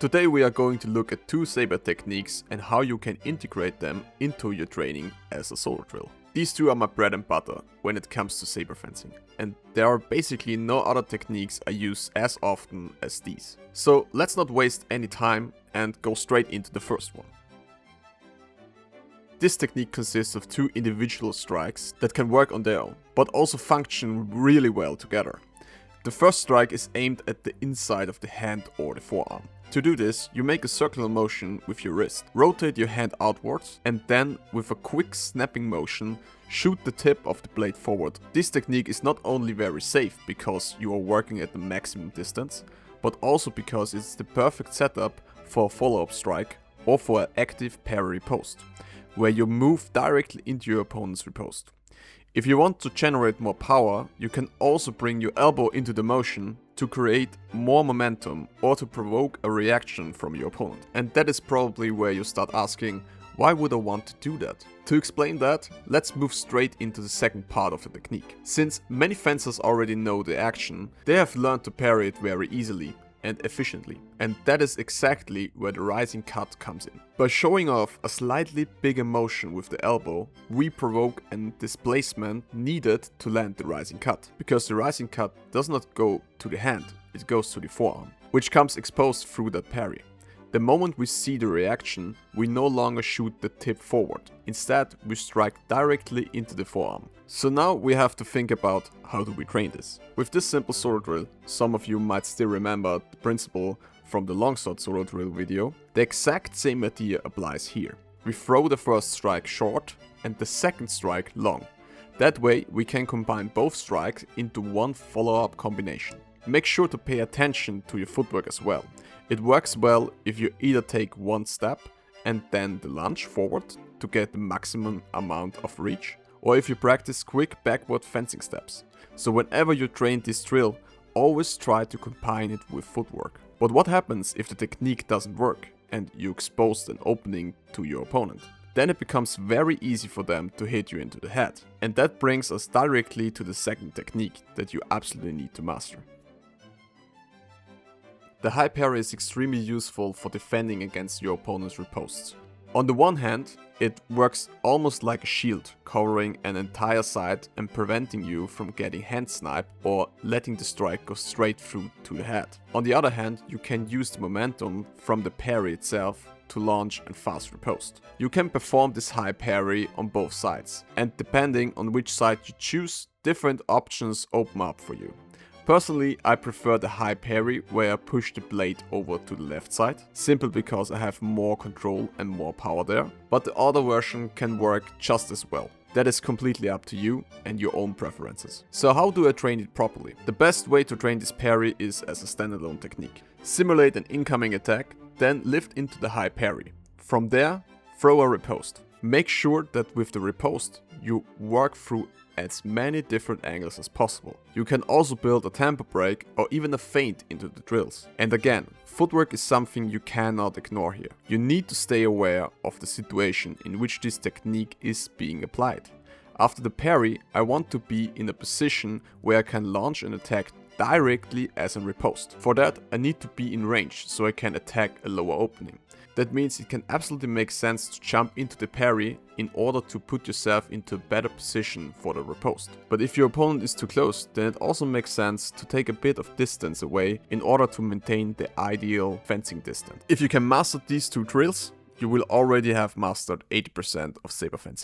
Today we are going to look at two Saber techniques and how you can integrate them into your training as a solo drill. These two are my bread and butter when it comes to Saber fencing, and there are basically no other techniques I use as often as these. So let's not waste any time and go straight into the first one. This technique consists of two individual strikes that can work on their own, but also function really well together. The first strike is aimed at the inside of the hand or the forearm. To do this, you make a circular motion with your wrist, rotate your hand outwards, and then with a quick snapping motion, shoot the tip of the blade forward. This technique is not only very safe because you are working at the maximum distance, but also because it's the perfect setup for a follow-up strike or for an active parry riposte, where you move directly into your opponent's riposte. If you want to generate more power, you can also bring your elbow into the motion to create more momentum or to provoke a reaction from your opponent. And that is probably where you start asking, why would I want to do that? To explain that, let's move straight into the second part of the technique. Since many fencers already know the action, they have learned to parry it very easily and efficiently. And that is exactly where the rising cut comes in. By showing off a slightly bigger motion with the elbow, we provoke a displacement needed to land the rising cut. Because the rising cut does not go to the hand, it goes to the forearm, which comes exposed through that parry. The moment we see the reaction, we no longer shoot the tip forward. Instead, we strike directly into the forearm. So now we have to think about how do we train this. With this simple solo drill, some of you might still remember the principle from the longsword solo drill video. The exact same idea applies here. We throw the first strike short and the second strike long. That way we can combine both strikes into one follow-up combination. Make sure to pay attention to your footwork as well. It works well if you either take one step and then the lunge forward to get the maximum amount of reach, or if you practice quick backward fencing steps. So whenever you train this drill, always try to combine it with footwork. But what happens if the technique doesn't work and you expose an opening to your opponent? Then it becomes very easy for them to hit you into the head. And that brings us directly to the second technique that you absolutely need to master. The high parry is extremely useful for defending against your opponent's ripostes. On the one hand, it works almost like a shield, covering an entire side and preventing you from getting hand sniped or letting the strike go straight through to the head. On the other hand, you can use the momentum from the parry itself to launch and fast riposte. You can perform this high parry on both sides, and depending on which side you choose, different options open up for you. Personally, I prefer the high parry where I push the blade over to the left side, simply because I have more control and more power there, but the other version can work just as well. That is completely up to you and your own preferences. So how do I train it properly? The best way to train this parry is as a standalone technique. Simulate an incoming attack, then lift into the high parry. From there, throw a riposte. Make sure that with the riposte, you work through as many different angles as possible. You can also build a tempo break or even a feint into the drills. And again, footwork is something you cannot ignore here. You need to stay aware of the situation in which this technique is being applied. After the parry, I want to be in a position where I can launch an attack directly as a riposte. For that, I need to be in range so I can attack a lower opening. That means it can absolutely make sense to jump into the parry in order to put yourself into a better position for the riposte. But if your opponent is too close, then it also makes sense to take a bit of distance away in order to maintain the ideal fencing distance. If you can master these two drills, you will already have mastered 80% of Saber fencing.